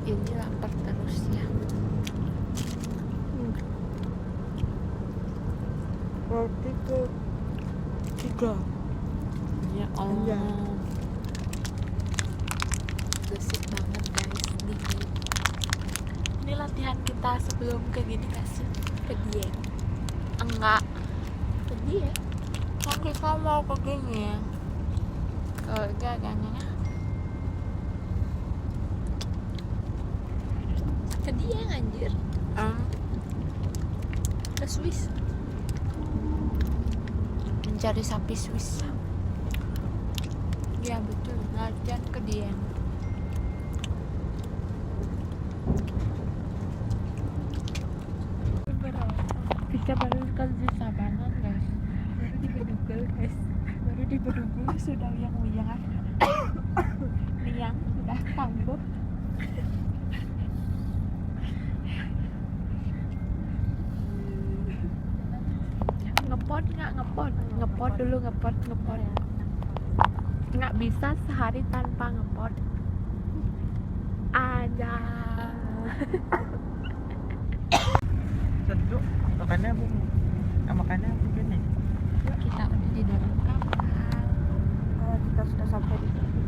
Ini lapar terus ya. Roti ke 3. Ya Iya. Allah. Gesit banget guys. Ini latihan kita sebelum ke gini kasih ke dia. Enggak. Ke dia. Kan kita mau ke gini ya. Ke gagangnya. Ke dia anjir. Ke Swiss. Mencari sapi Swiss. Ya betul, latihan ke dia. Kita baru ke Sabanan guys. Baru di Bedugul guys. Baru di Bedugul sudah uyang-uyangan. Liang sudah kambuh. Ngepot nggak ngepot? Ngepot dulu ngepot. Nggak bisa sehari tanpa ngepot aja. Tentu makannya bu. Makannya begini. Kita udah di dalam kapal. Kita sudah sampai di sini.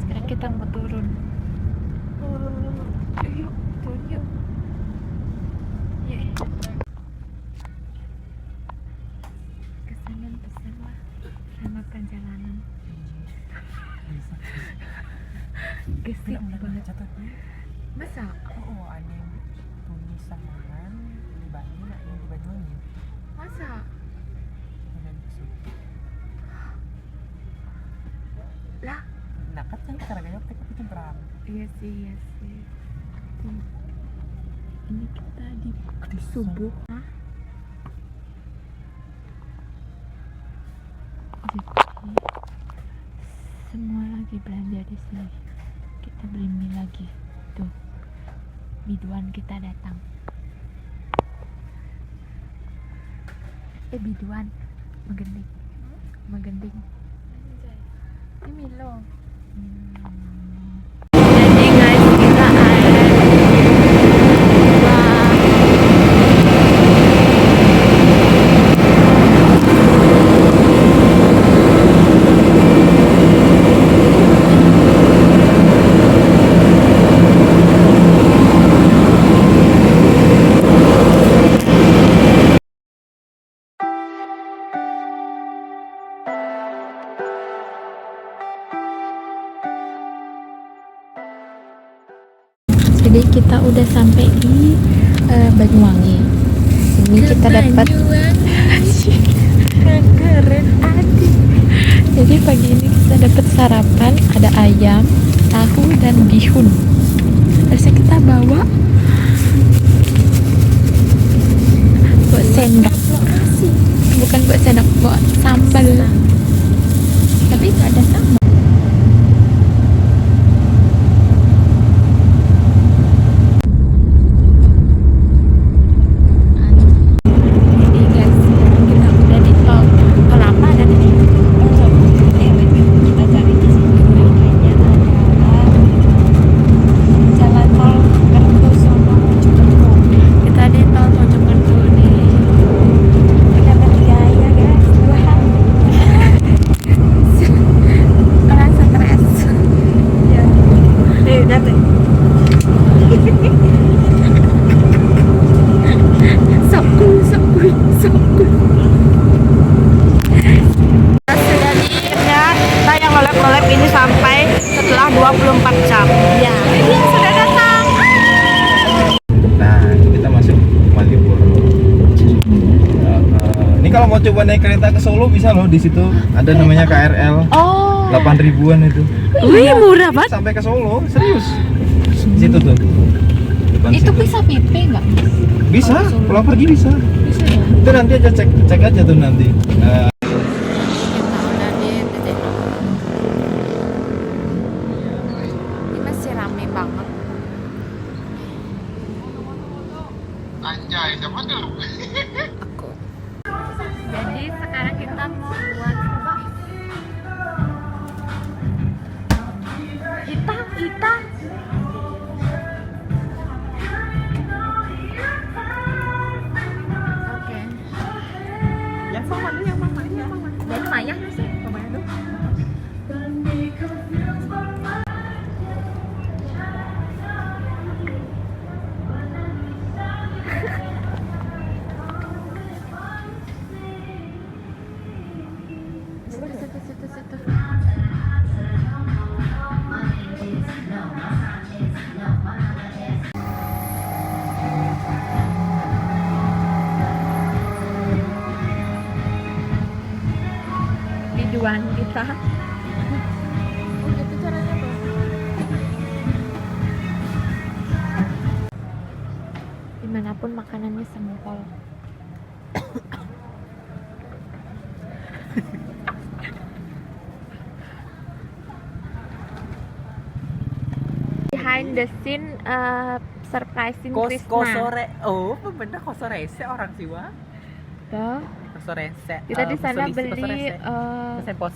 Sekarang kita mau turun. Yuk, turun yuk. Yeah. Kesannya bersama sama perjalanan. Gesik banget. Masa? Oh, ada yang tulis samaran di Bali, nak yang di Banyuwangi. Masa? Dan Suci. Lah? Nakat kan caranya tapi itu berang. Iya sih. Ini kita di subuh. Hah? Jadi semua lagi belanja di sini. Kita beli mie lagi. Tuh, biduan kita datang. Biduan, menggending. Ini Milo. Jadi guys, kita ada jadi kita udah sampai di Banyuwangi. Ini kita dapat keren adik. Jadi pagi ini kita dapat sarapan, ada ayam, tahu dan bihun. Terus kita bawa sendok. Bukan buat sendok, buat sambal. Tapi nggak ada sambal. Ini sampai setelah 24 jam. Ya, ini sudah datang. Nah, kita masuk Malioboro. Ini kalau mau coba naik kereta ke Solo bisa loh, di situ ada namanya KRL. Oh. 8 ribuan itu. Wih, murah banget. Sampai ke Solo, serius. Di situ tuh. Depan Itu situ. bisa PP nggak? Bisa, pulang pergi bisa. Bisa ya. Itu nanti aja cek aja tuh nanti. Ini masih rame banget. Anjay, siapa tuh? Aku. Jadi sekarang kita mau buat apa? Ita. tujuan kita. Oh gitu caranya tuh. Dimanapun makanannya sempol. Behind the scene surprising Krisna. Kosore. Oh, bener kosorese orang siwa. Tuh. Kosorese. Kita di sana beli sempol.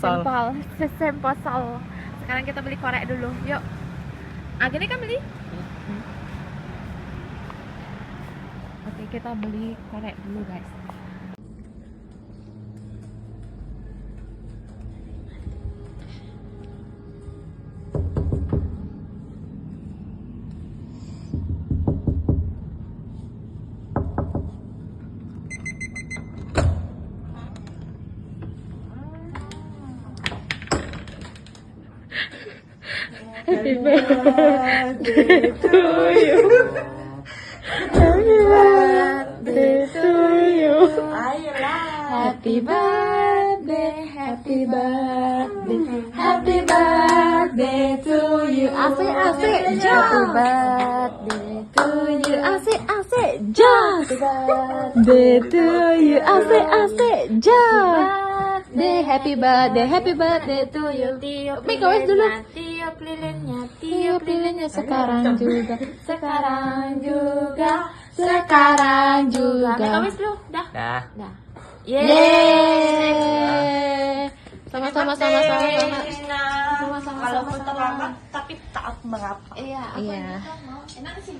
sempol. Sekarang kita beli korek dulu. Yuk. Gini kan beli? Oke, kita beli korek dulu, guys. Happy birthday to you. Happy birthday to you. Happy birthday, happy birthday, happy birthday to you. Asik, happy birthday to you. Asik, just. Birthday to you. Asik, just. Happy birthday to you. Mika wes dulu. Tiup lilinnya sekarang juga. Mika wes dulu. Dah. Yeay. Sama-sama. Walaupun terlambat tapi tak mengapa. Iya. Enak sih.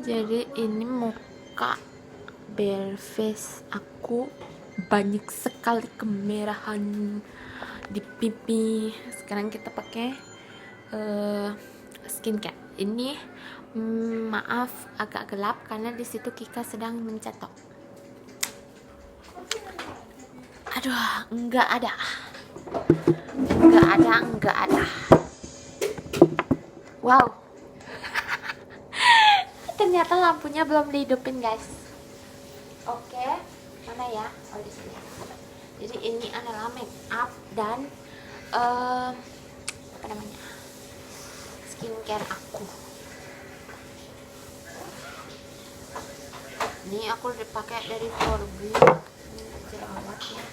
Jadi ini muka bare face aku, banyak sekali kemerahan di pipi. Sekarang kita pakai skincare. Ini maaf agak gelap karena di situ Kika sedang mencetok. Aduh, enggak ada. Wow. Ternyata lampunya belum dihidupin, guys. Oke, mana ya? Oh, di sini. Jadi ini adalah make up dan apa namanya? Skincare aku. Ini aku dipakai dari Forbi. Ini jerawatnya.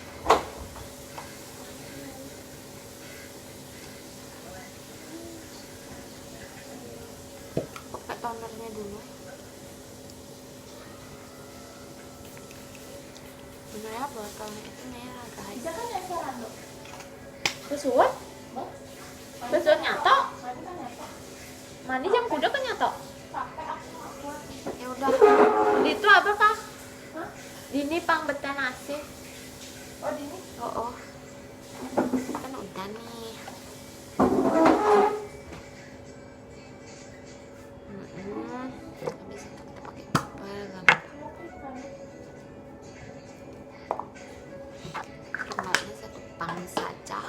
Pakai tonernya dulu. Sebenarnya botolnya itu merah, guys. Bisa kan ya sekarang, Dok? Kesuat? Kesuat nyato? Mani jam kuda kan nyato? Ya udah. Itu apa, Kak? Dini pang betan nasi. Oh, dini? Oh. Kan udah nih. Habis itu kita pakai balsam. Jumlahnya satu pang saja.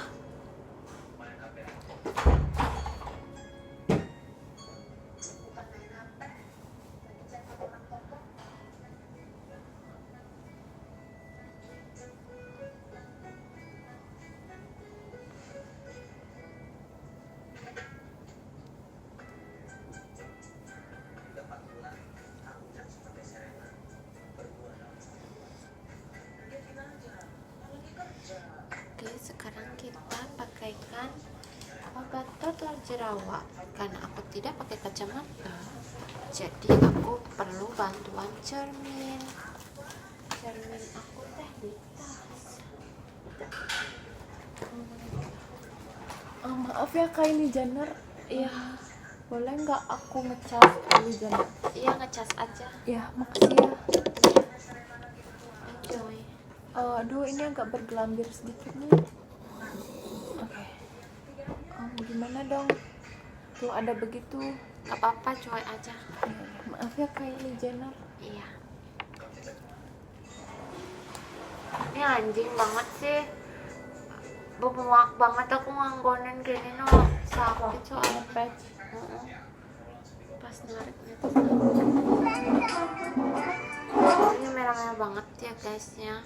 Oke, sekarang kita pakaikan obat total jerawat. Karena aku tidak pakai kacamata, jadi aku perlu bantuan cermin. Cermin aku teh di tas. Maaf ya Kylie Jenner. Iya. Boleh nggak aku ngecas Kylie Jenner? Iya, ngecas aja. Ya, makasih ya. Enjoy. Aduh, ini agak bergelambir sedikit nih. Oke. Gimana dong? Tuh ada begitu. Gak apa-apa, cuy aja. Maaf ya Kylie Jenner. Iya. Ini anjing banget sih. Bemuak banget aku nganggonen gini no, sakit soalnya patch. Pas nariknya tuh ini merah-merah banget ya guys ya.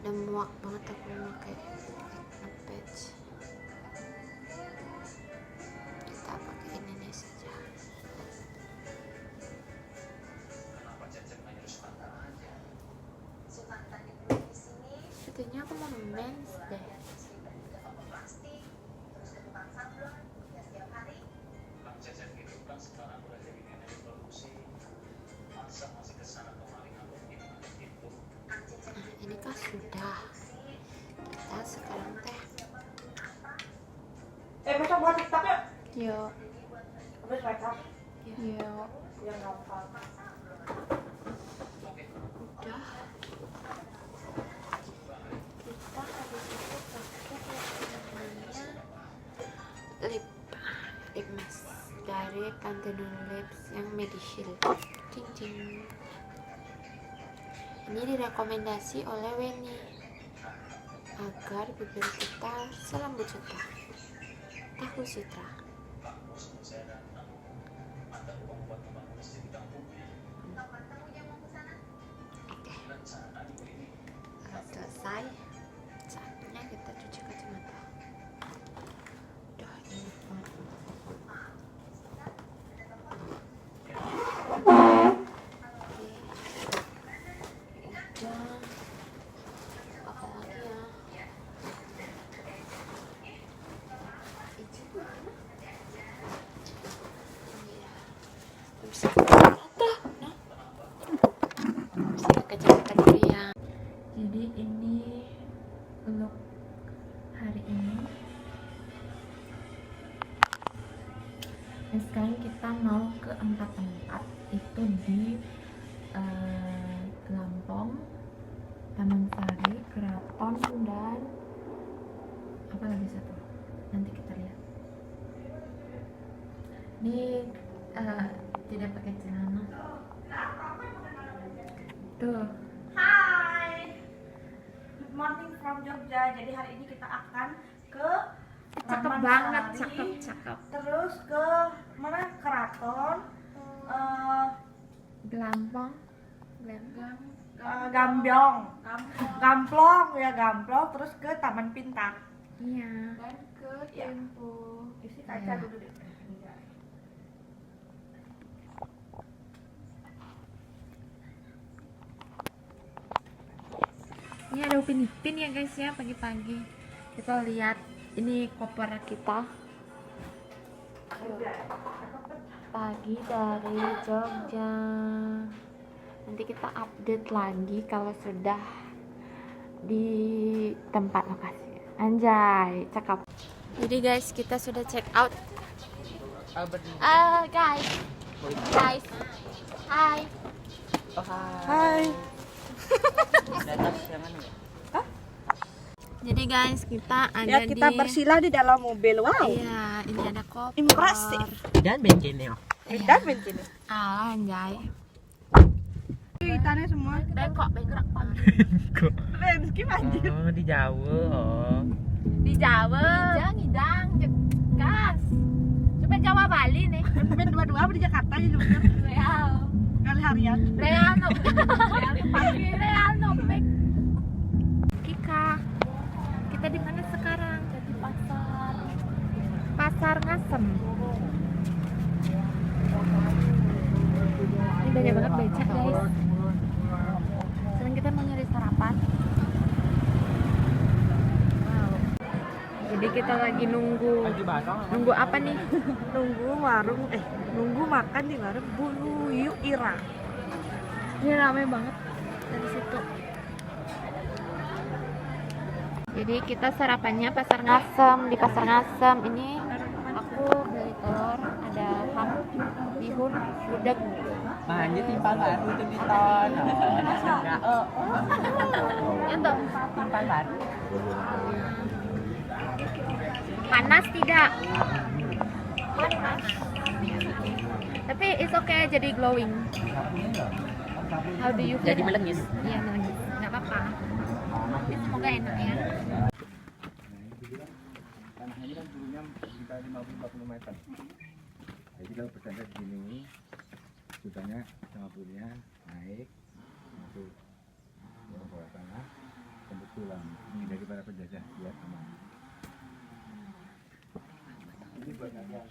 Dan muak banget aku pakai patch. Kita pakai ini saja. Sepertinya aku mau mens deh. Ini kah sudah. Kita sekarang teh. Besok buat TikTok yuk. Yo. Habis makeup. Yo. Yang gampang. Udah. Kita habis itu pakai yang namanya lip mask dari Pantene Lips yang Medishield. Cing cing. Ini direkomendasi oleh Weni agar bibir kita selembut sutra. Tahu Citra. Oke. Selesai. Saatnya kita cuci kacamata. Udah ini banget. Apa lagi ya? Kacamata dulu ya. Jadi ini look hari ini. Dan sekarang kita mau ke 4 tempat, itu di Lampong, Taman Sari, Keraton, dan apa lagi satu? Nanti kita lihat. Ini tidak pakai celana. Tuh. Hai. Good morning from Jogja. Jadi hari ini kita akan ke Cakep Taman banget, Sari, cakep. terus ke mana? Keraton, Lampong. Gamplong, terus ke Taman Pintar. Iya. Dan ke Ya. Tempo. Isi kaca dulu deh. Ini ada Upin Ipin ya guys ya, pagi-pagi. Kita lihat ini koper kita. Pagi dari Jogja. Nanti kita update lagi kalau sudah di tempat lokasi. Anjay, cakep. Jadi guys, kita sudah check out. Guys. Hai. Hai. Jadi guys, kita ada Ya, kita di bersila di dalam mobil. Wow. Iya, ini ada koper. Impresif. Dan bensinnya. Dan bensin. Ah, anjay. Ikannya semua. Bengkok. Rezeki anjir. Oh, di Jawa. Oh. Di Jawa. Ngidang, Jekas. Coba Jawa Bali nih. Main dua-dua di Jakarta ya juga. Real. Kali harian. Real nopek. Kika. Kita di mana sekarang? Di Pasar Ngasem. Ini banyak banget becak guys. Sekarang kita mau nyari sarapan. Wow. Jadi kita lagi nunggu apa nih? Nunggu makan di warung Bu Yu Ira. Ini rame banget dari situ. Jadi kita sarapannya Pasar Ngasem. Di Pasar Ngasem ini aku beli telur, ada ham, bihun, gudeg. Banyak timpal baru tuh di ton. Enggak. Itu Timpal baru. panas tidak? Panas. Tapi it's okay, jadi glowing. How do you feel? Jadi melengis. Iya melengis, nggak apa-apa. Tapi semoga enak ya. Tanahnya ini kan turunnya sekitar 50-40 meter. Jadi kalau bertanda di sini, sudahnya sama punya naik masuk ke bawah tanah, tembus tulang. Ini dari para penjajah biar aman. Ini buat nanti yang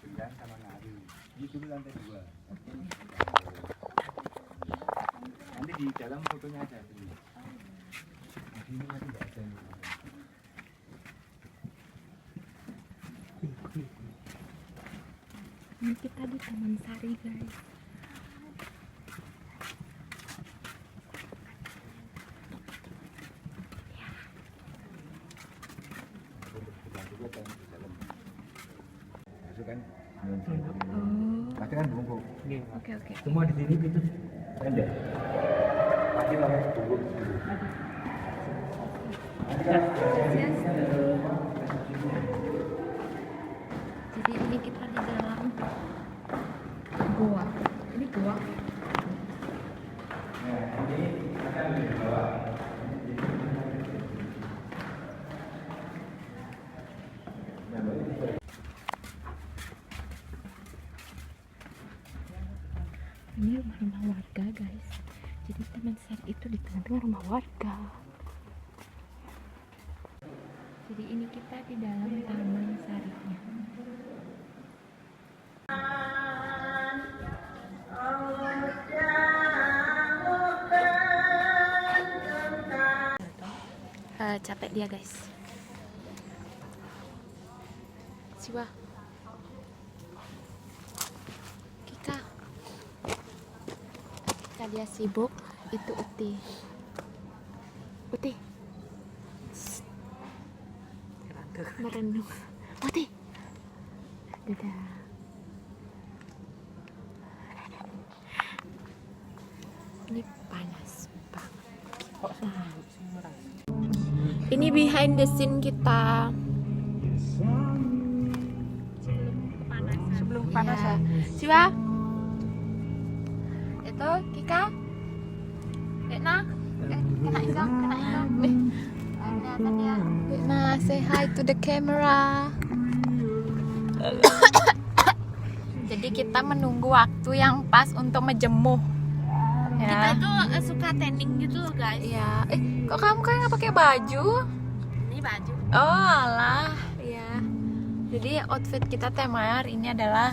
pindah sama nari. Ini dulu lantai 2. Nanti di dalam fotonya ada dulu. Ini masih nggak ada nih. Ini kita di Taman Sari guys. Masuk kan? Pasti kan bungkuk. Oke. Semua di sini itu pendek. Pasti pakai bungkuk. Jadi ini kita di dalam gua. Ini gua. Ini rumah-rumah warga guys. Jadi Taman Sari itu di tengah-tengah rumah warga. Jadi ini kita di dalam Taman Sarinya. Capek dia guys. Siwa. Kika dia sibuk. Itu Uti. Merenung. Uti. Dadah. Ini panas banget. Ini behind the scene kita Sebelum kepanasan. Siwa. Itu Kika. Dekna. Kena hidung. Kelihatan ya. Dekna, say hi to the camera. Jadi kita menunggu waktu yang pas untuk menjemuh. Kita tuh suka tanning gitu loh guys. Ya, kok kamu kayak nggak pakai baju? Ini baju. Oh alah, ya. Jadi outfit kita tema hari ini adalah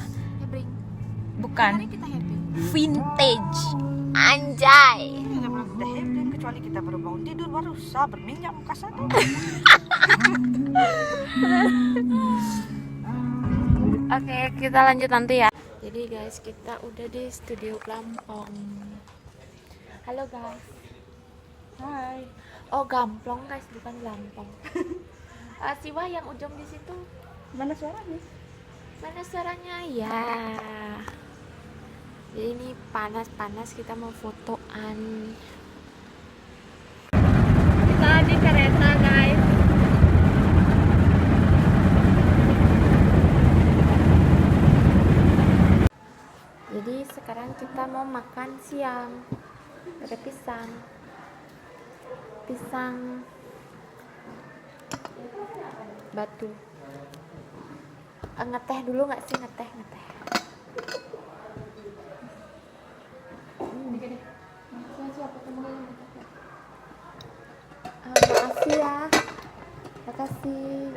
bukan Kita happy. vintage, anjay. Kita belum udah happy kecuali kita baru bangun tidur baru usah berminyak muka satu. Oke, kita lanjut nanti ya. Jadi guys, kita udah di studio Lampong. Halo guys. Hai. Oh Gamplong guys, bukan Lampong. Siwa yang ujung di situ. Mana suaranya? Mana suaranya ya? Jadi ini panas-panas kita mau fotoan. Kita di kereta guys. Jadi sekarang kita mau makan siang. Ada pisang batu. Ngeteh dulu nggak sih? Ngeteh. Makasih ya. Makasih.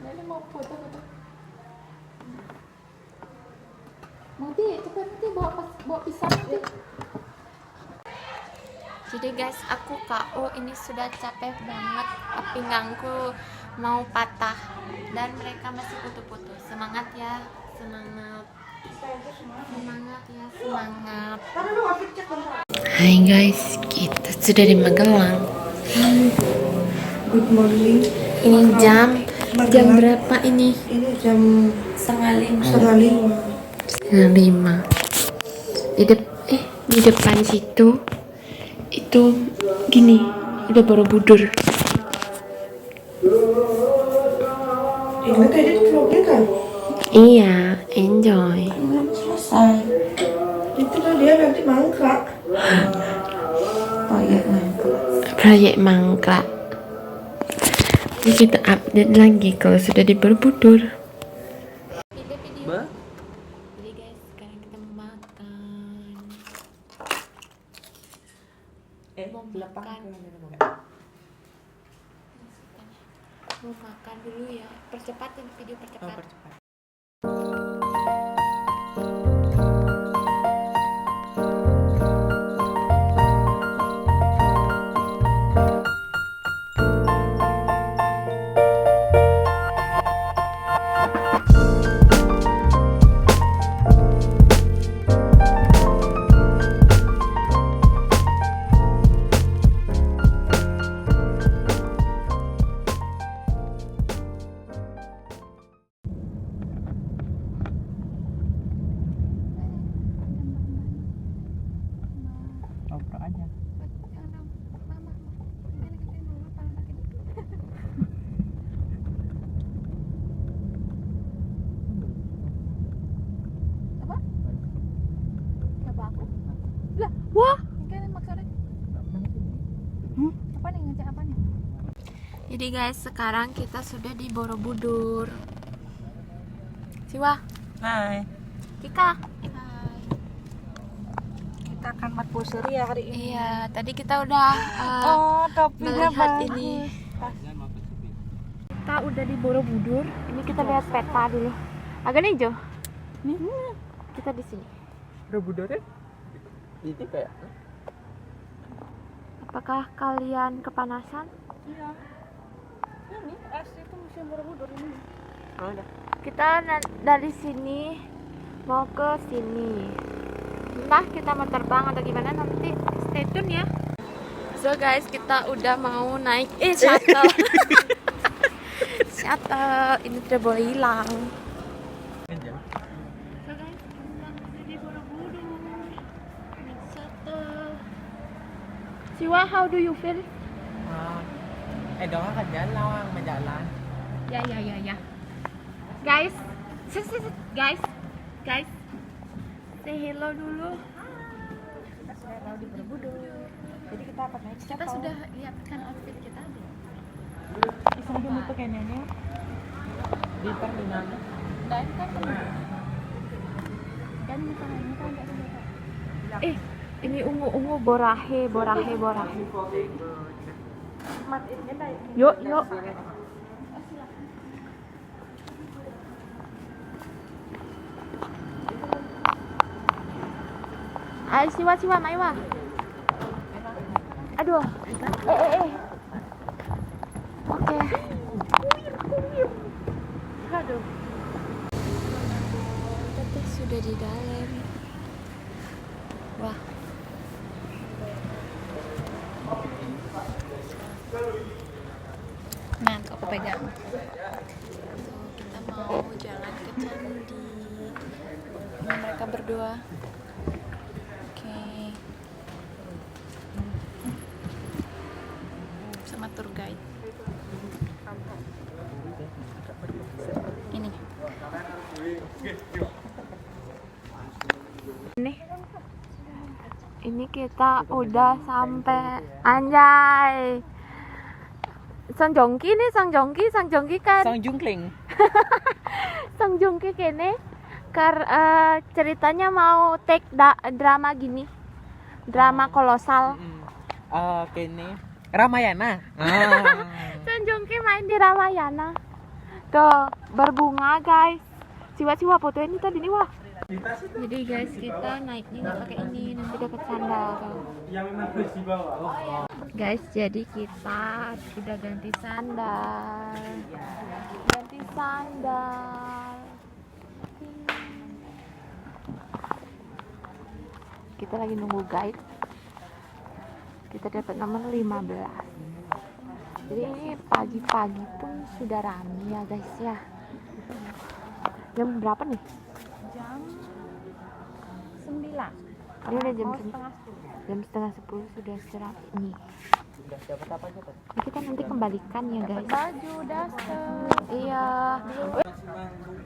Ini mau foto. Nanti cepat nanti bawa pisang nanti. Jadi guys, aku KO ini sudah capek banget, pinggangku mau patah dan mereka masih putus-putus. Semangat ya, semangat ya, semangat. Hai guys, kita sudah di Magelang. Good morning. Ini jam berapa ini? Ini jam Setengah 4:30. 5. Di depan situ itu gini udah Borobudur. Ini tadi vlognya kan? Iya, enjoy. Belum selesai. Itu kan dia nanti mangkrak. Oh iya mangkrak. proyek mangkrak. Ini kita update lagi kalau sudah di Borobudur. Jadi guys, sekarang kita mau makan. Mau makan dulu ya. Percepat video percepat. Oprek aja. Wah, Apa nih ngecek apa nih? jadi guys, sekarang kita sudah di Borobudur. Siwa, Hai, Kika. kita akan matpusuri ya hari ini. Iya, tadi kita udah Topinya melihat ini. Kita udah di Borobudur. Ini kita lihat peta dulu. Agak hijau. Nih, kita di sini. Borobudurnya itu kayak Apakah kalian kepanasan? Iya. Ini es itu museum Borobudur ini. Kita dari sini mau ke sini. Entah kita mau terbang atau gimana, nanti stay tune ya. So guys, kita udah mau naik shuttle. Shuttle ini tidak boleh hilang. So guys, kita udah di Borobudur. Naik shuttle. Siwa, how do you feel? đó kan jalan lawang menjalan. Ya. Guys, guys, say hello dulu. Kita sudah tahu di Borobudur. Jadi kita akan naik Kita sudah lihatkan outfit kita. Isang dumuto kayaknya. Di terminal. Dan kan dan misalnya ini kan enggak ada. Ini ungu borahe. Mat ini dah. Yuk. Ayo siwa, Maiwa. Aduh. Oke. Aduh. Kita sudah di dalam. Wah. Nah, aku pegang. Kita mau jalan ke candi. Ini mereka berdua. Oke. Sama tour guide. Ini. Ini kita udah sampai, anjay. Sang Jongki kan. Sang Jungkling. Sang Jongki kene ceritanya mau take drama gini. Drama kolosal. Kene Ramayana. Sang Jongki main di Ramayana. Tuh, berbunga guys. Siwa foto ini tadi nih wah. Jadi guys, kita naiknya nggak pakai ini, nanti dapat sandal tuh. Yang memang harus dibawa. Guys, jadi kita udah ganti sandal. Kita lagi nunggu guide. Kita dapat nomor 15. Jadi ini pagi-pagi pun sudah ramai ya guys ya. Jam berapa nih? Jam 9. Ini udah jam setengah 10 sudah serak ini. Udah dapat apa aja tuh? Kita nanti kembalikan ya guys. Baju, daster. Iya.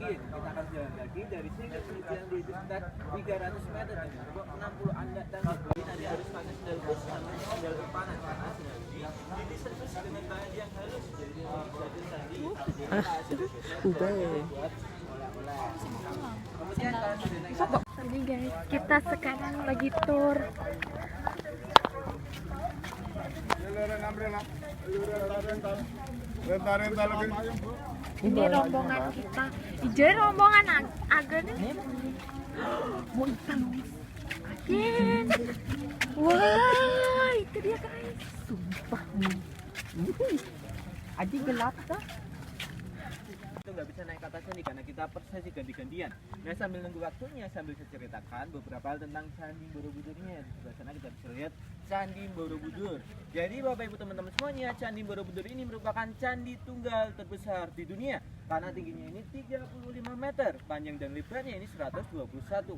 Kemudian kita akan jalan lagi dari sini ke Selipian di sekitar 300 meter dengan 60 anda dan jadi nanti harus pakai sandal bus sama sandal panas karena sandal ini diservis dengan bahan yang halus jadi jadi tadi kemudian kalau sudah naik Ini guys, kita sekarang lagi tour. Ini rombongan kita. Jadi rombongan agak nih. Mau ikan. Agen. Wah, itu dia guys. Sumpah. Aji gelap dah. itu nggak bisa naik ke atas nih karena kita per sesi ganti-gantian. Nah sambil nunggu waktunya sambil saya ceritakan beberapa hal tentang Candi Borobudur-nya. Di sebelah sana kita bisa lihat Candi Borobudur. Jadi Bapak Ibu teman-teman semuanya, Candi Borobudur ini merupakan candi tunggal terbesar di dunia karena tingginya ini 35 meter, panjang dan lebarnya ini 121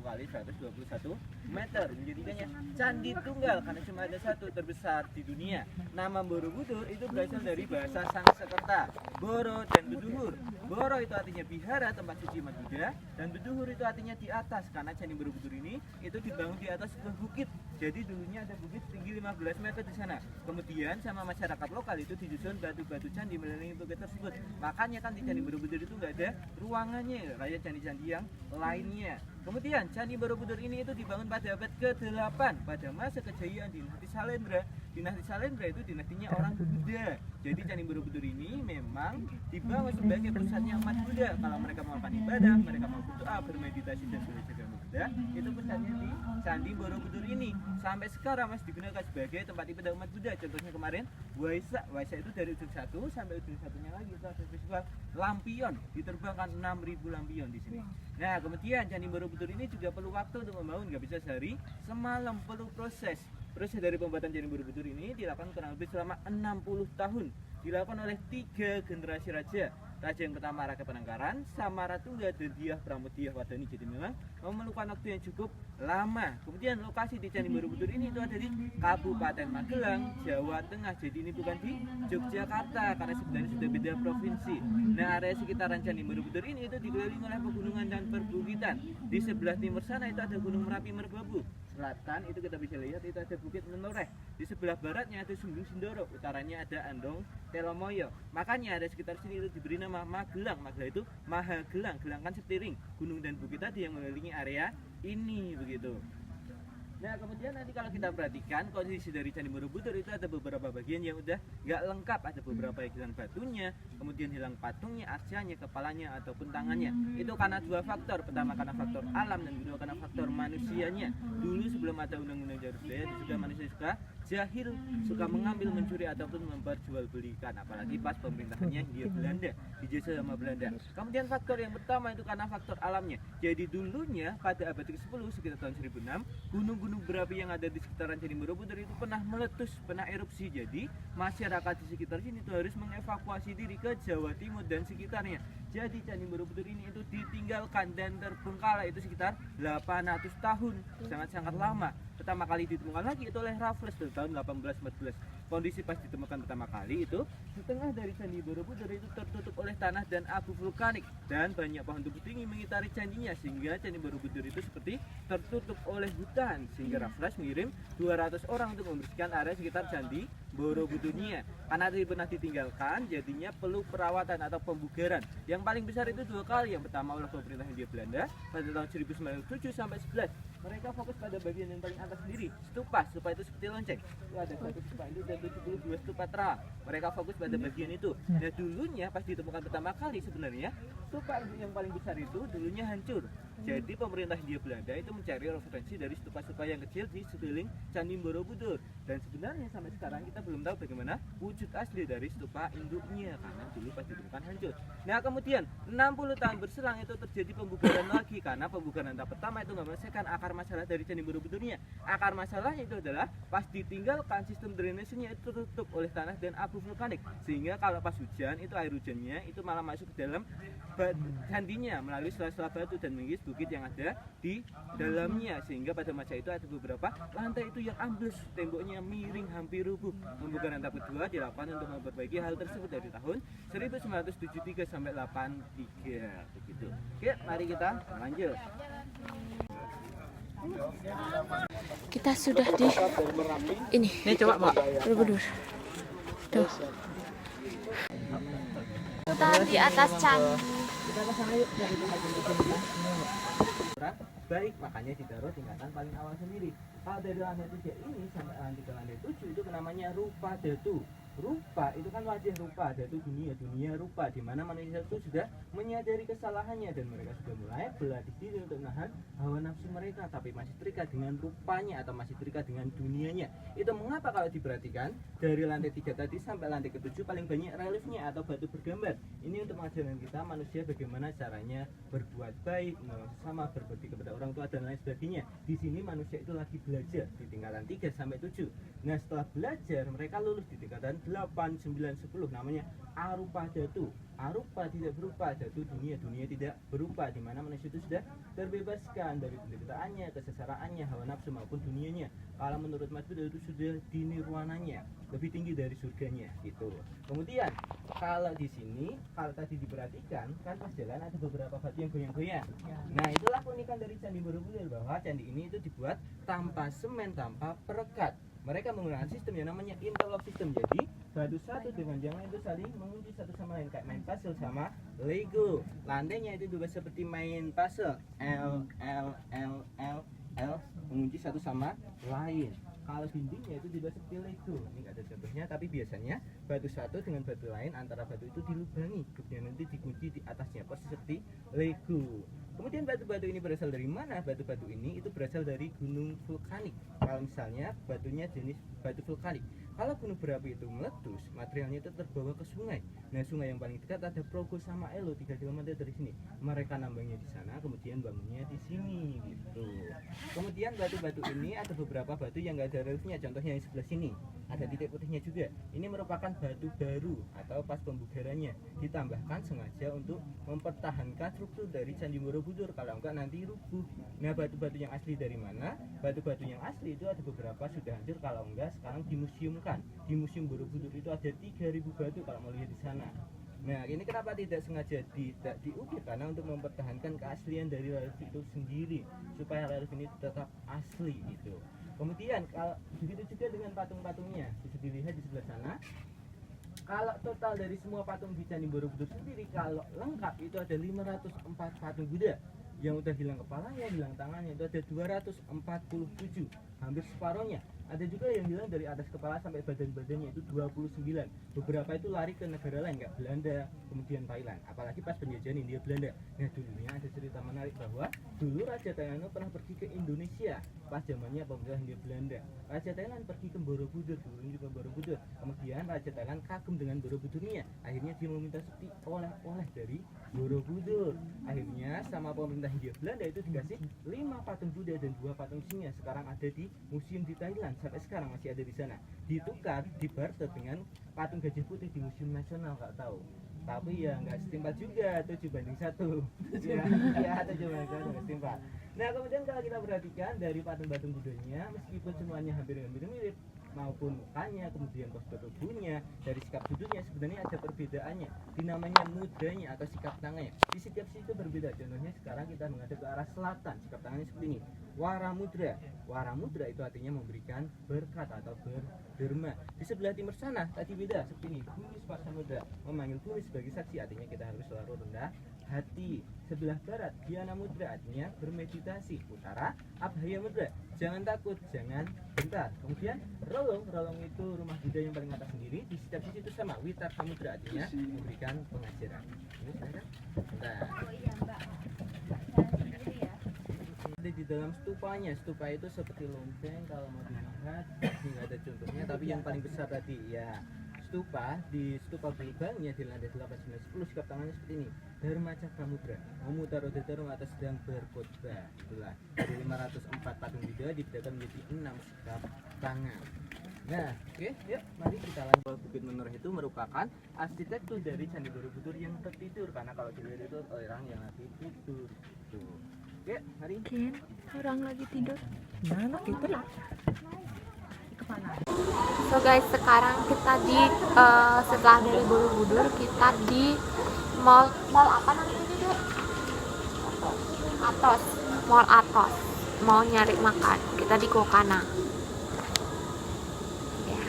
kali 121 meter. Menjadikannya candi tunggal karena cuma ada satu terbesar di dunia. Nama Borobudur itu berasal dari bahasa Sanskerta, Boro dan Buduhur. Boro itu artinya bihara, tempat suci umat Buddha, dan Buduhur itu artinya di atas karena Candi Borobudur ini itu dibangun di atas sebuah bukit. Jadi dulunya ada bukit tinggi 15 meter di sana. Kemudian sama masyarakat lokal itu disusun batu-batu candi melilingi bukit tersebut. Makanya kan di Candi Borobudur itu nggak ada ruangannya kayak candi-candi yang lainnya. Kemudian Candi Borobudur ini itu dibangun pada abad ke-8 pada masa kejayaan dinasti Salendra. Dinasti Salendra itu dinastinya orang Buddha. Jadi Candi Borobudur ini memang dibangun sebagai pusatnya umat Buddha. Kalau mereka melakukan ibadah, mereka mau berdoa, bermeditasi dan belajar agama Buddha, itu pusatnya di Candi Borobudur ini. Sampai sekarang masih digunakan sebagai tempat ibadah umat Buddha. Contohnya kemarin Waisak itu dari ujung satu sampai ujung satunya lagi itu ada festival lampion, diterbangkan 6.000 lampion di sini. Nah kemudian Candi Borobudur ini juga perlu waktu untuk membangun, nggak bisa sehari semalam, perlu proses. Proses dari pembuatan Candi Borobudur ini dilakukan kurang lebih selama 60 tahun. Dilakukan oleh 3 generasi raja. Raja yang pertama Raka Penanggaran, Samaratungga, dan Diah Pramudia Wardani. Jadi memang memerlukan waktu yang cukup lama. Kemudian lokasi di Candi Borobudur ini itu ada di Kabupaten Magelang, Jawa Tengah. Jadi ini bukan di Yogyakarta karena sebenarnya sudah beda provinsi. Nah area sekitaran Candi Borobudur ini itu dikelilingi oleh pegunungan dan perbukitan. Di sebelah timur sana itu ada Gunung Merapi Merbabu. Selatan itu kita bisa lihat itu ada Bukit Menoreh. Di sebelah baratnya ada Sundung Sindoro, utaranya ada Andong Telomoyo. Makanya ada sekitar sini itu diberi nama Magelang. Magelang itu Mahagelang, gelang kan setiring gunung dan bukit tadi yang mengelilingi area ini begitu. Nah kemudian nanti kalau kita perhatikan kondisi dari Candi Borobudur itu ada beberapa bagian yang udah nggak lengkap. Ada beberapa yang hilang batunya, kemudian hilang patungnya, arcanya, kepalanya ataupun tangannya. Itu karena 2 faktor. Pertama karena faktor alam dan kedua karena faktor manusianya. Dulu sebelum ada undang-undang Jarus Jaya juga manusia suka jahil, suka mengambil, mencuri ataupun memperjualbelikan. Apalagi pas pemerintahannya Hindia Belanda, dijajah sama Belanda. Kemudian faktor yang pertama itu karena faktor alamnya. Jadi dulunya pada abad ke-10 sekitar tahun 1006 gunung-gunung berapi yang ada di sekitaran Candi Borobudur itu pernah meletus, pernah erupsi. Jadi masyarakat di sekitar sini itu harus mengevakuasi diri ke Jawa Timur dan sekitarnya. Jadi Candi Borobudur ini itu ditinggalkan dan terbengkalai itu sekitar 800 tahun, sangat-sangat lama. Pertama kali ditemukan lagi itu oleh Raffles tahun 1814. Kondisi pas ditemukan pertama kali itu setengah dari Candi Borobudur itu tertutup oleh tanah dan abu vulkanik dan banyak pohon tubuh tinggi mengitari candinya sehingga Candi Borobudur itu seperti tertutup oleh hutan. Sehingga Raffles mengirim 200 orang untuk membersihkan area sekitar Candi Borobudurnya. Karena tadi pernah ditinggalkan, jadinya perlu perawatan atau pembugaran. Yang paling besar itu 2 kali. Yang pertama oleh pemerintah Hindia Belanda pada tahun 1907 sampai 11. Mereka fokus pada bagian yang paling atas sendiri, stupa. Stupa itu seperti lonceng. Itu ada satu stupa itu dan 72 stupa terang. Mereka fokus pada bagian itu. Nah dulunya pas ditemukan pertama kali sebenarnya stupa yang paling besar itu dulunya hancur. Jadi pemerintah Hindia Belanda itu mencari referensi dari stupa-stupa yang kecil di sekeliling Candi Borobudur. Dan sebenarnya sampai sekarang kita belum tahu bagaimana wujud asli dari stupa induknya karena dulu pas ditemukan hancur. Nah kemudian 60 tahun berselang itu terjadi pembubaran lagi karena pembubaran tahap pertama itu nggak menyelesaikan akar masalah dari Candi Borobudurnya. Akar masalahnya itu adalah pas ditinggalkan sistem drainasenya itu tertutup oleh tanah dan abu vulkanik sehingga kalau pas hujan itu air hujannya itu malah masuk ke dalam candinya melalui sela-sela batu dan mengikis bukit yang ada di dalamnya, sehingga pada masa itu ada beberapa lantai itu yang ambles, temboknya miring hampir rubuh. Pembukaan tahap kedua dilakukan untuk memperbaiki hal tersebut dari tahun 1973 sampai 83 begitu. Oke, mari kita lanjut. Kita sudah di ini. Nih coba Mbak. Borobudur. Tuh. Kita di atas candi. Kita ke sana yuk, cari tempat yang baik, makanya ditaruh tingkatan paling awal sendiri. Kalau dari lantai 3 ini sampai lantai ke lantai 7 itu namanya rupa datu. Rupa itu kan wajah rupa, datu dunia rupa, di mana manusia itu sudah menyadari kesalahannya dan mereka sudah mulai berlatih diri untuk menahan hawa nafsu mereka, tapi masih terikat dengan rupanya atau masih terikat dengan dunianya. Itu mengapa kalau diperhatikan dari lantai 3 tadi sampai lantai ke-7 paling banyak reliefnya atau batu bergambar. Ini untuk mengajarkan kita manusia bagaimana caranya berbuat baik, sama berbakti kepada orang tua dan lain sebagainya. Di sini manusia itu lagi belajar di tingkatan 3 sampai 7. Nah, setelah belajar mereka lulus di tingkatan 8, 9, 10, namanya arupa datu. Arupa tidak berupa, datu dunia tidak berupa, di mana manusia itu sudah terbebaskan dari penderitaannya, kesesaraannya, hawa nafsu maupun dunianya. Kalau menurut Mas Bud itu sudah di nirwananya, lebih tinggi dari surganya gitu. Kemudian kalau di sini, kalau tadi diperhatikan kan pas jalan ada beberapa batu yang goyang-goyang. Nah, itulah keunikan dari Candi Borobudur, bahwa candi ini itu dibuat tanpa semen, tanpa perekat. Mereka menggunakan sistem yang namanya interlock system. Jadi batu satu dengan yang lain itu saling mengunci satu sama lain, kayak main puzzle sama Lego. Lantainya itu juga seperti main puzzle, L mengunci satu sama lain. Kalau dindingnya itu juga seperti Lego. Ini nggak ada contohnya, tapi biasanya batu satu dengan batu lain, antara batu itu dilubangi, kemudian nanti dikunci di atasnya, persis seperti Lego. Kemudian batu-batu ini berasal dari mana? Batu-batu ini itu berasal dari gunung vulkanik. Kalau misalnya batunya jenis batu vulkanik, kalau gunung berapi itu meletus, materialnya itu terbawa ke sungai. Nah, sungai yang paling dekat ada Progo sama Elo, 3 km dari sini. Mereka nambangnya di sana, kemudian bangunnya di sini gitu. Kemudian batu-batu ini ada beberapa batu yang nggak ada reliefnya. Contohnya yang sebelah sini ada titik putihnya juga. Ini merupakan batu baru atau pas pembugarannya, ditambahkan sengaja untuk mempertahankan struktur dari Candi Borobudur, kalau enggak nanti rubuh. Nah, batu-batu yang asli dari mana? Batu-batu yang asli itu ada beberapa sudah hancur, kalau enggak sekarang dimuseumkan. Di Museum Borobudur itu ada 3000 batu kalau mau lihat di sana. Nah, ini kenapa tidak sengaja tidak diukir? Karena untuk mempertahankan keaslian dari relief itu sendiri, supaya relief ini tetap asli gitu. Kemudian kalau begitu juga dengan patung-patungnya, bisa dilihat di sebelah sana. Kalau total dari semua patung di Candi Borobudur sendiri, kalau lengkap itu ada 504 patung Buddha. Yang udah hilang kepalanya, hilang tangannya itu ada 247, hampir separohnya. Ada juga yang hilang dari atas kepala sampai badan-badannya itu 29. Beberapa itu lari ke negara lain, kayak Belanda, kemudian Thailand. Apalagi pas penjajahan India Belanda. Nah, dulunya ada cerita menarik bahwa dulu Raja Thailand pernah pergi ke Indonesia pas zamannya pemerintah India Belanda. Raja Thailand pergi ke Borobudur, dulu juga Borobudur. Kemudian Raja Thailand kagum dengan Borobudurnya. Akhirnya dia meminta seperti oleh-oleh dari Borobudur. Akhirnya sama pemerintah India Belanda itu dikasih 5 patung Buddha dan 2 patung singa. Sekarang ada di museum di Thailand. Sampai sekarang masih ada di sana. Ditukar, dibarter dengan patung gajah putih di Museum Nasional, nggak tahu. Tapi ya nggak setimpal juga, 7:1. Ya 7:1 nggak setimpal. Nah, kemudian kalau kita perhatikan dari patung-patung Budanya, meskipun semuanya hampir mirip maupun mukanya, kemudian postur tubuhnya, dari sikap duduknya, sebenarnya ada perbedaannya. Dinamanya mudranya atau sikap tangannya. Di setiap situ berbeda. Contohnya sekarang kita menghadap ke arah selatan, sikap tangannya seperti ini. Waramudra. Waramudra itu artinya memberikan berkat atau berderma. Di sebelah timur sana tadi beda, seperti ini. Bumi Samudra, memanggil bumi sebagai saksi, artinya kita harus selalu rendah hati. Sebelah barat Dhyana Mudra, artinya bermeditasi. Utara Abhaya Mudra, jangan takut, jangan gentar. Kemudian Rolong itu rumah Buddha yang paling atas sendiri. Di setiap sisi itu sama. Witarka Mudra, artinya memberikan pengajaran. Ini silakan. Ada di dalam stupanya. Stupa itu seperti lonceng kalau mau dilihat. Ini nggak ada contohnya, tapi yang paling besar tadi ya. Stupa, di stupa berlubangnya di lantai 8, 9, 10, sikap tangannya seperti ini. Dharma Cakra Mudra, memutar roda Dharma atau sedang berkhotbah. Itulah dari 504 patung Buddha dibedakan menjadi 6 sikap tangan. Nah, oke, yuk mari kita lanjut. Bukit Menoreh itu merupakan arsitektur dari Candi Borobudur yang tertidur, karena kalau dilihat itu orang yang lagi tidur. Tuh. Oke, mari. Ken, orang lagi tidur. Mana kita lah? So guys, sekarang kita di setelah dari Borobudur kita di mall apa namanya itu? Atos, mall Atos. Mau nyari makan. Kita di Kokana. Ya.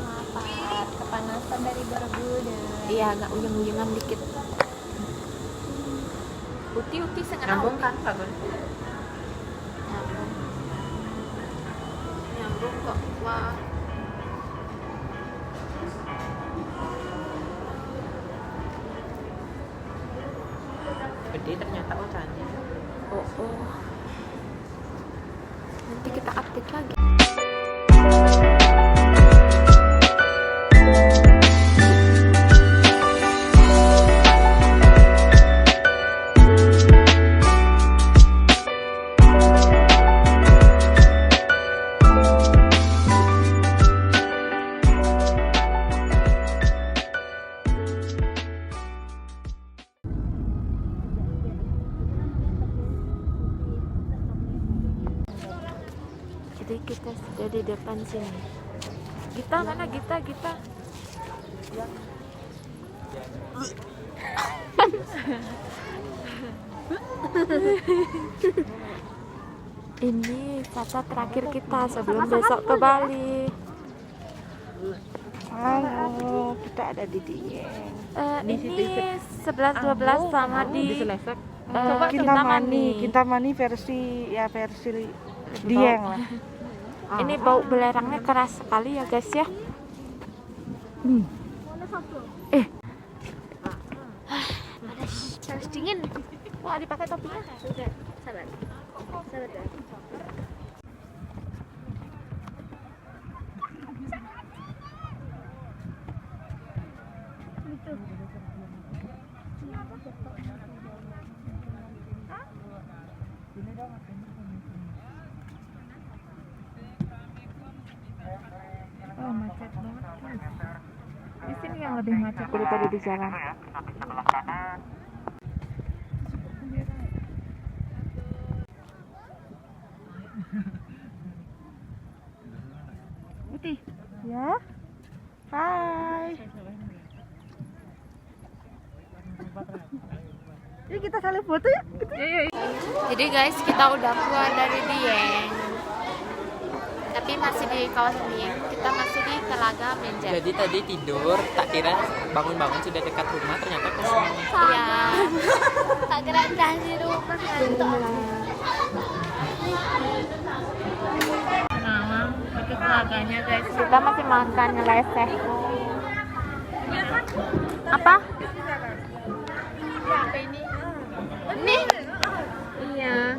Lapar, kepanasan dari Borobudur. Iya, agak ujung-ujungan dikit. Uti sengaja. Nyambung kan, bagus. Nyambung kok. Wah. Gede ternyata ucapannya. Oh. Nanti kita update lagi. Jadi kita sudah di depan sini. Gita mana Gita? Ini kata terakhir kita sebelum besok ke Bali. Halo, kita ada di Dieng. Ini 11-12 sama di Kintamani versi Dieng lah. Ini bau belerangnya keras sekali ya guys ya. Harus dingin. Wah, dipakai topinya. Sudah, sabar. Oh, macet banget guys. Di sini yang lebih macet daripada di jalan. Putih. Ya. Hai. Ini kita saling foto ya? Jadi guys, kita udah keluar dari Dieng. Tapi masih di kawasan Dieng. Kita masih di Telaga Menjer. Jadi tadi tidur, tak kira bangun-bangun sudah dekat rumah, ternyata ke sini. Iya. Tak kira dah di rumah kantor. Nah, itu telaganya guys. Kita masih makan nyeleseh. Apa? Ini? Iya.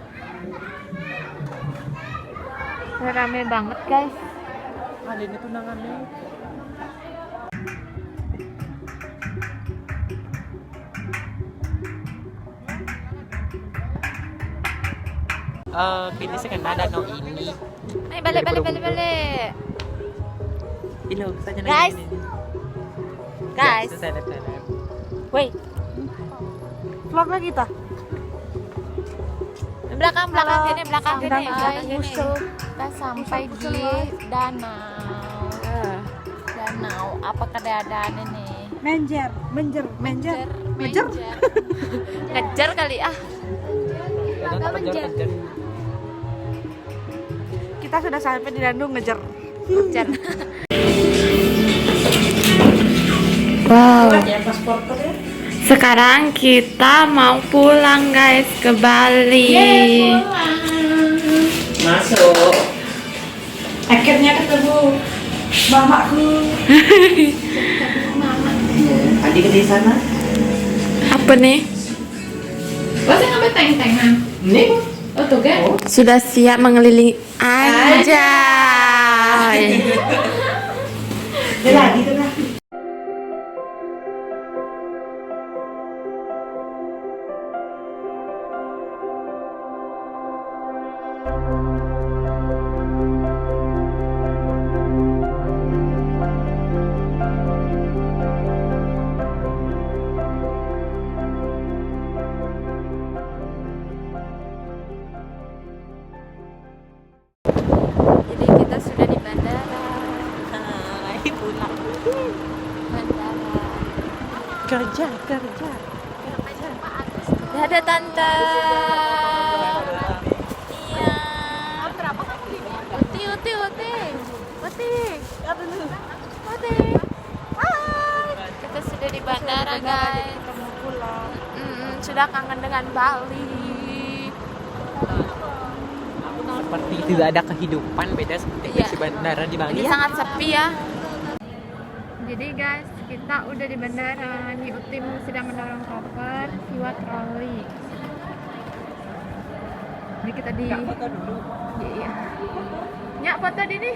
Rame banget guys. Ada ini tunangannya. Kini sekena danau ini. Ayo balik. Ilo, saja Guys. Guys. Seleb. Woi, Vlog lagi kita. belakang sini. Kita sampai di danau. Danau apa keadaan ini? Menjer. Ngejar kali ah. Kejar. Kita sudah sampai di danau ngejar. Ngejar. Wow. Sekarang kita mau pulang guys ke Bali. Masuk. Akhirnya ketemu mamaku. Adik di sana. Apa nih? Nih. Sudah siap mengelilingi anjay. Lagi. Kerja. Ada tante. Iya. Berapa kamu beli? Uti. Hai. Kita sudah di bandara, guys. Sudah kangen dengan Bali. Seperti tidak ada kehidupan, beda seperti Iya. di bandara di Bali Ini ya. sangat sepi ya. Jadi guys, kita udah di bandara. Nih Utim sedang mendorong koper, Siwa troli. Ini kita di. Foto dulu. Iya. Nyak foto di nih.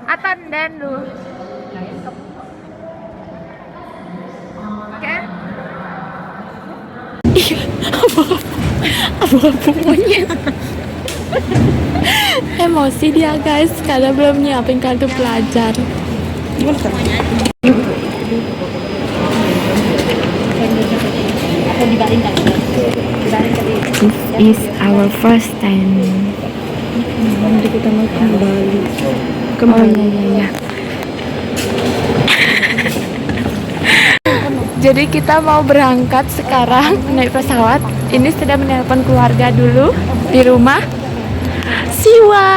Atan dan lu. Oke. Apa monyet? Emosi dia guys karena belum nyiapin kartu pelajar. This is our first time. Nanti kita mau kembali. Oh iya. Jadi kita mau berangkat sekarang naik pesawat. Ini sudah menelpon keluarga dulu di rumah. Siwa,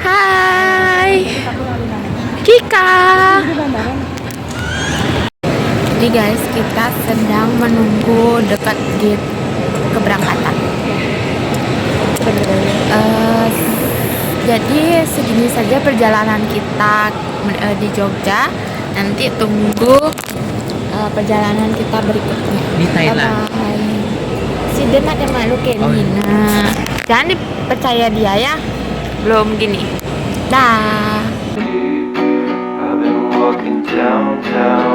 hai, Kika. Jadi guys, kita sedang menunggu dekat gate keberangkatan. Jadi segini saja perjalanan kita di Jogja. Nanti tunggu perjalanan kita berikutnya Di Thailand. Bye. Si Den ada malu kayak Nina. Jangan dipercaya dia ya. Belum gini. Dah. I've been walking downtown